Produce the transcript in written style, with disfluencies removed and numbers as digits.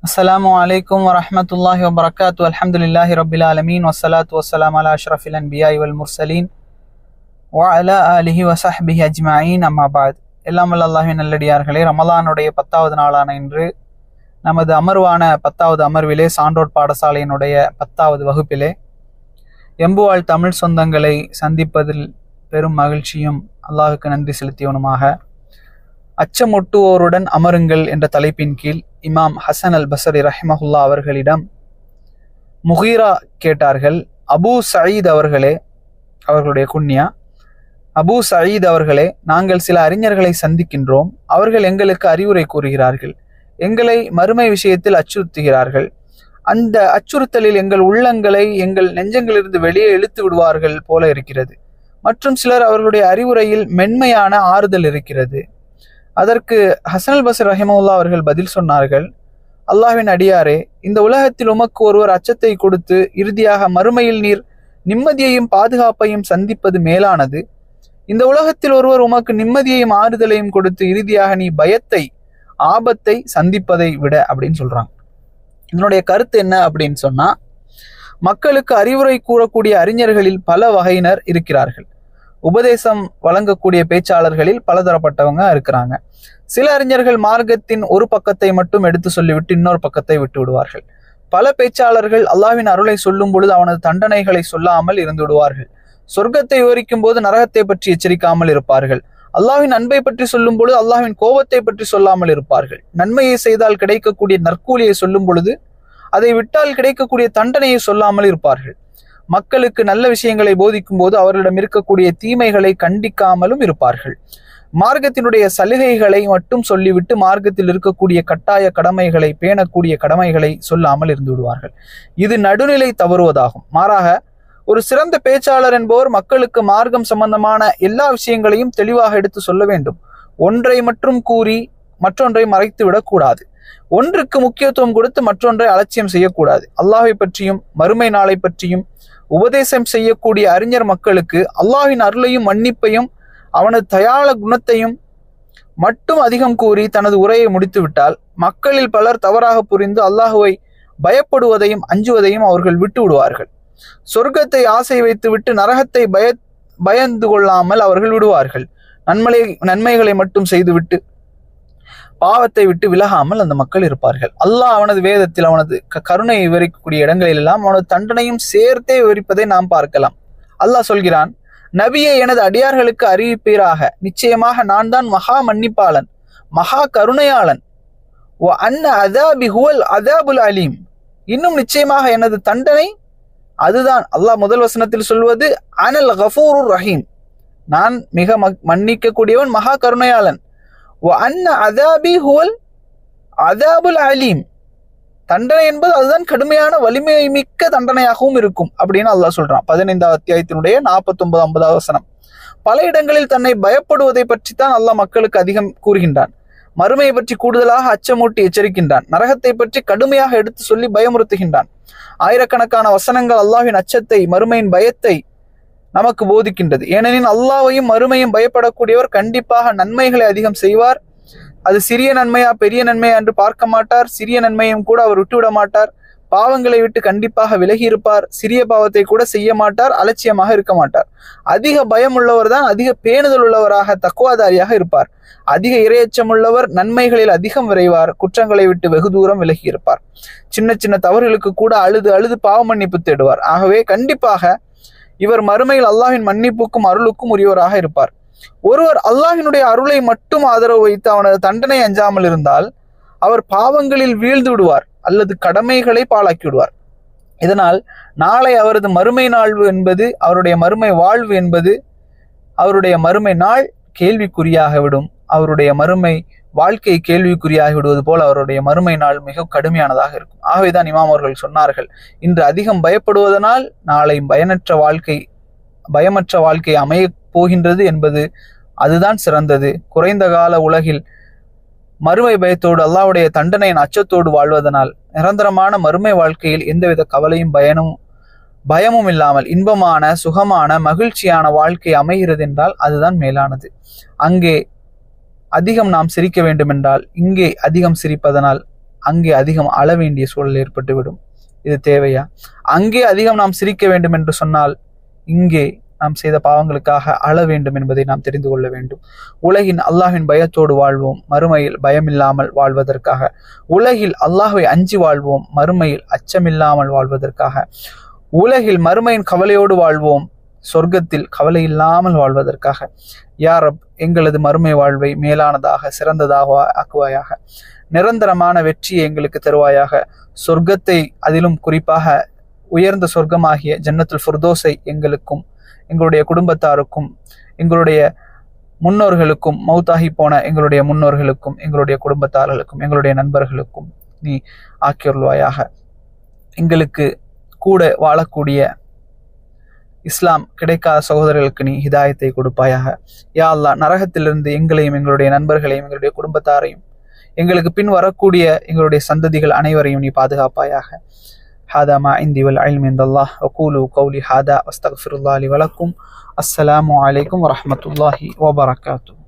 அஸ்ஸலாமு அலைக்கும் வரஹ்மத்துல்லாஹி வபரகாத்து. அல்ஹம்துலில்லாஹி ரப்பில் ஆலமீன் வஸ்ஸலாத்து வஸ்ஸலாமு அலா அஷ்ரஃபில் அன்பியாஇ வல் முர்சலீன் வ அலா ஆலிஹி வஸஹ்பிஹி அஜ்மஈன். அம்மா பஅத். எல்லாம் வல்ல அல்லாஹ்வின் நல்லடியார்களே, ரமலானுடைய 10வது நாளான இன்று நமது அமர்வான 10வது அமர்விலே, சான்றோர் பாடசாலையினுடைய 10வது வகுப்பிலே எம்புவாழ் தமிழ் சொந்தங்களை சந்திப்பதில் பெரும் மகிழ்ச்சியும் அல்லாஹுக்கு நன்றி செலுத்தியவனுமாக, அச்சமொட்டுவோருடன் அமருங்கள் என்ற தலைப்பின் கீழ் இமாம் ஹசன் அல் பஸ்ரி ரஹிமஹுல்லா அவர்களிடம் முகீரா கேட்டார்கள், அபு சயீத் அவர்களே, அவர்களுடைய குன்யா, அபு சயீத் அவர்களே, நாங்கள் சில அறிஞர்களை சந்திக்கின்றோம். அவர்கள் எங்களுக்கு அறிவுரை கூறுகிறார்கள், எங்களை மறுமை விஷயத்தில் அச்சுறுத்துகிறார்கள். அந்த அச்சுறுத்தலில் எங்கள் உள்ளங்களை எங்கள் நெஞ்சங்களிலிருந்து வெளியே இழுத்து விடுவார்கள் போல இருக்கிறது. மற்றும் சிலர் அவர்களுடைய அறிவுரையில் மென்மையான ஆறுதல் இருக்கிறது. அதற்கு ஹசன் அல் பஸ்ரி ரஹிமஹுல்லா அவர்கள் பதில் சொன்னார்கள், அல்லாஹ்வின் அடியாரே, இந்த உலகத்தில் உமக்கு ஒருவர் அச்சத்தை கொடுத்து இறுதியாக மறுமையில் நீர் நிம்மதியையும் பாதுகாப்பையும் சந்திப்பது மேலானது. இந்த உலகத்தில் ஒருவர் உமக்கு நிம்மதியையும் ஆறுதலையும் கொடுத்து இறுதியாக நீ பயத்தை, ஆபத்தை சந்திப்பதை விட அப்படின்னு சொல்றாங்க. இதனுடைய கருத்து என்ன அப்படின்னு சொன்னா, மக்களுக்கு அறிவுரை கூறக்கூடிய அறிஞர்களில் பல வகையினர் இருக்கிறார்கள். உபதேசம் வழங்கக்கூடிய பேச்சாளர்களில் பலதரப்பட்டவங்க இருக்கிறாங்க. சில அறிஞர்கள் மார்க்கத்தின் ஒரு பக்கத்தை மட்டும் எடுத்து சொல்லிவிட்டு இன்னொரு பக்கத்தை விட்டு விடுவார்கள். பல பேச்சாளர்கள் அல்லாஹ்வின் அருளை சொல்லும் பொழுது அவனது தண்டனைகளை சொல்லாமல் இருந்து விடுவார்கள். சொர்க்கத்தை விவரிக்கும் போது நரகத்தை பற்றி எச்சரிக்காமல் இருப்பார்கள். அல்லாஹ்வின் அன்பை பற்றி சொல்லும் பொழுது அல்லாஹ்வின் கோபத்தை பற்றி சொல்லாமல் இருப்பார்கள். நன்மையை செய்தால் கிடைக்கக்கூடிய நற்கூலியை சொல்லும் பொழுது அதை விட்டால் கிடைக்கக்கூடிய தண்டனையை சொல்லாமல் இருப்பார்கள். மக்களுக்கு நல்ல விஷயங்களை போதிக்கும் போது அவர்களிடம் இருக்கக்கூடிய தீமைகளை கண்டிக்காமலும் இருப்பார்கள். மார்க்கத்தினுடைய சலுகைகளை மட்டும் சொல்லிவிட்டு மார்க்கத்தில் இருக்கக்கூடிய கட்டாய கடமைகளை, பேணக்கூடிய கடமைகளை சொல்லாமல் இருந்து விடுவார்கள். இது நடுநிலை தவறுவதாகும். மாறாக ஒரு சிறந்த பேச்சாளர் என்பவர் மக்களுக்கு மார்க்கம் சம்பந்தமான எல்லா விஷயங்களையும் தெளிவாக எடுத்து சொல்ல வேண்டும். ஒன்றை மட்டும் கூறி மற்றொன்றை மறைத்து விடக்கூடாது. ஒன்றுக்கு முக்கியத்துவம் கொடுத்து மற்றொன்றை அலட்சியம் செய்யக்கூடாது. அல்லாஹை பற்றியும் மறுமை நாளை பற்றியும் உபதேசம் செய்யக்கூடிய அறிஞர் மக்களுக்கு அல்லாஹ்வின் அருளையும் மன்னிப்பையும் அவனது தயாள குணத்தையும் மட்டும் அதிகம் கூறி தனது உரையை முடித்து விட்டால் மக்களில் பலர் தவறாக புரிந்து அல்லாஹுவை பயப்படுவதையும் அஞ்சுவதையும் அவர்கள் விட்டு விடுவார்கள். சொர்க்கத்தை ஆசை வைத்து விட்டு நரகத்தை பயந்து கொள்ளாமல் அவர்கள் விடுவார்கள். நன்மைகளை மட்டும் செய்துவிட்டு பாவத்தை விட்டு விலகாமல் அந்த மக்கள் இருப்பார்கள். அல்லாஹ் அவனது வேதத்தில் அவனது கருணையை விவரிக்கக்கூடிய இடங்களில் எல்லாம் அவனது தண்டனையும் சேர்த்தே விவரிப்பதை நாம் பார்க்கலாம். அல்லாஹ் சொல்கிறான், நபியை எனது அடியார்களுக்கு அறிவிப்பீராக, நிச்சயமாக நான் தான் மகா மன்னிப்பாளன், மகா கருணையாளன். அதாபி ஹுவல் அதாபுல் அலீம். இன்னும் நிச்சயமாக எனது தண்டனை அதுதான். அல்லாஹ் முதல் வசனத்தில் சொல்வது அனல் கஃபூருர் ரஹீம், நான் மிக மன்னிக்க கூடியவன், மகா கருணையாளன். அதாபி ஹுவல் அதாபுல் அலீம், தண்டனை என்பது அதுதான் கடுமையான வலிமை மிக்க தண்டனையாகவும் இருக்கும் அப்படின்னு அல்லாஹ் சொல்றான். 15வது அத்தியாயத்தினுடைய 49-50 வசனம். பல இடங்களில் தன்னை பயப்படுவதை பற்றித்தான் அல்லாஹ் மக்களுக்கு அதிகம் கூறுகின்றான். மறுமையை பற்றி கூடுதலாக அச்சமூட்டி எச்சரிக்கின்றான். நரகத்தை பற்றி கடுமையாக எடுத்து சொல்லி பயமுறுத்துகின்றான். ஆயிரக்கணக்கான வசனங்கள் அல்லாஹ்வின் அச்சத்தை, மறுமையின் பயத்தை நமக்கு போதிக்கின்றது. ஏனெனில் அல்லாஹ்வையும் மறுமையும் பயப்படக்கூடியவர் கண்டிப்பாக நன்மைகளை அதிகம் செய்வார். அது சிறிய நன்மையா பெரிய நன்மையா என்று பார்க்க மாட்டார். சிறிய நன்மையும் கூட அவர் விட்டுவிட மாட்டார். பாவங்களை விட்டு கண்டிப்பாக விலகி இருப்பார். சிறிய பாவத்தை கூட செய்ய மாட்டார். அலட்சியமாக இருக்க மாட்டார். அதிக பயம் உள்ளவர் தான் அதிக பேணுதல் உள்ளவராக, தக்குவாதாரியாக இருப்பார். அதிக இரையச்சம் உள்ளவர் நன்மைகளில் அதிகம் விரைவார். குற்றங்களை விட்டு வெகு தூரம் விலகி இருப்பார். சின்ன சின்ன தவறுகளுக்கு கூட அழுது அழுது பாவ மன்னிப்பு தேடுவார். ஆகவே கண்டிப்பாக இவர் மறுமையில் அல்லாஹ்வின் மன்னிப்புக்கும் அருளுக்கும் உரியவராக இருப்பார். ஒருவர் அல்லாஹ்வினுடைய அருளை மட்டும் ஆதரவு வைத்து அவனது தண்டனை அஞ்சாமல் இருந்தால் அவர் பாவங்களில் வீழ்ந்து விடுவார் அல்லது கடமைகளை பாழாக்கி விடுவார். இதனால் நாளை அவரது மறுமை நாள் என்பது, அவருடைய மறுமை வாழ்வு என்பது, அவருடைய மறுமை நாள் கேள்விக்குறியாகிவிடும். அவருடைய மறுமை வாழ்க்கை கேள்விக்குறியாகி விடுவது போல் அவருடைய மறுமை நாள் மிக கடுமையானதாக இருக்கும். ஆகவேதான் இமாம் அவர்கள் சொன்னார்கள், இன்று அதிகம் பயப்படுவதனால் நாளை பயமற்ற வாழ்க்கை அமைய போகின்றது என்பது அதுதான் சிறந்தது. குறைந்த கால உலகில் மறுமை பயத்தோடு அல்லாஹ்வுடைய தண்டனையின் அச்சத்தோடு வாழ்வதனால் நிரந்தரமான மறுமை வாழ்க்கையில் எந்தவித கவலையும் பயமும் இல்லாமல் இன்பமான, சுகமான, மகிழ்ச்சியான வாழ்க்கை அமைகிறது என்றால் அதுதான் மேலானது. அங்கே அதிகம் நாம் சிரிக்க வேண்டுமென்றால் இங்கே அதிகம் சிரிப்பதனால் அங்கே அதிகம் அழ வேண்டிய சூழல் ஏற்பட்டுவிடும். இது தேவையா? அங்கே அதிகம் நாம் சிரிக்க வேண்டும் என்று சொன்னால் இங்கே நாம் செய்த பாவங்களுக்காக அழ வேண்டும் என்பதை நாம் தெரிந்து கொள்ள வேண்டும். உலகின் அல்லாஹ்வின் பயத்தோடு வாழ்வோம், மறுமையில் பயமில்லாமல் வாழ்வதற்காக. உலகில் அல்லாஹ்வை அஞ்சி வாழ்வோம், மறுமையில் அச்சமில்லாமல் வாழ்வதற்காக. உலகில் மறுமையின் கவலையோடு வாழ்வோம், சொர்க்கத்தில் கவலை இல்லாமல் வாழ்வதற்காக. யா ரப், எங்களது மறுமை வாழ்வை மேலானதாக சிறந்ததாக ஆக்குவாயாக. நிரந்தரமான வெற்றியை எங்களுக்கு தருவாயாக. சொர்க்கத்தை, அதிலும் குறிப்பாக உயர்ந்த சொர்க்கமாகிய ஜன்னத்துல் ஃபிர்தௌஸை எங்களுக்கும் எங்களுடைய குடும்பத்தாருக்கும் எங்களுடைய முன்னோர்களுக்கும் மௌத்தாகி போன எங்களுடைய முன்னோர்களுக்கும் எங்களுடைய குடும்பத்தார்களுக்கும் எங்களுடைய நண்பர்களுக்கும் நீ ஆக்கியருள்வாயாக. எங்களுக்கு கூட வாழக்கூடிய இஸ்லாம் கிடைக்காத சகோதரர்களுக்கு நீ ஹிதாயத்தை கொடுப்பாயாக. யா அல்லாஹ், நரகத்திலிருந்து எங்களையும் எங்களுடைய நண்பர்களையும் எங்களுடைய குடும்பத்தாரையும் எங்களுக்கு பின் வரக்கூடிய எங்களுடைய சந்ததிகள் அனைவரையும் நீ பாதுகாப்பாயாக. ஹாதா மா இந்தி வல் இல்மு இன்தல்லாஹ் வகூலு கௌலி ஹாதா வஸ்தக்ஃபிருல்லாஹி லி வலக்கும். அஸ்ஸலாமு அலைக்கும் வரஹ்மத்துல்லாஹி வபரகாத்துஹு.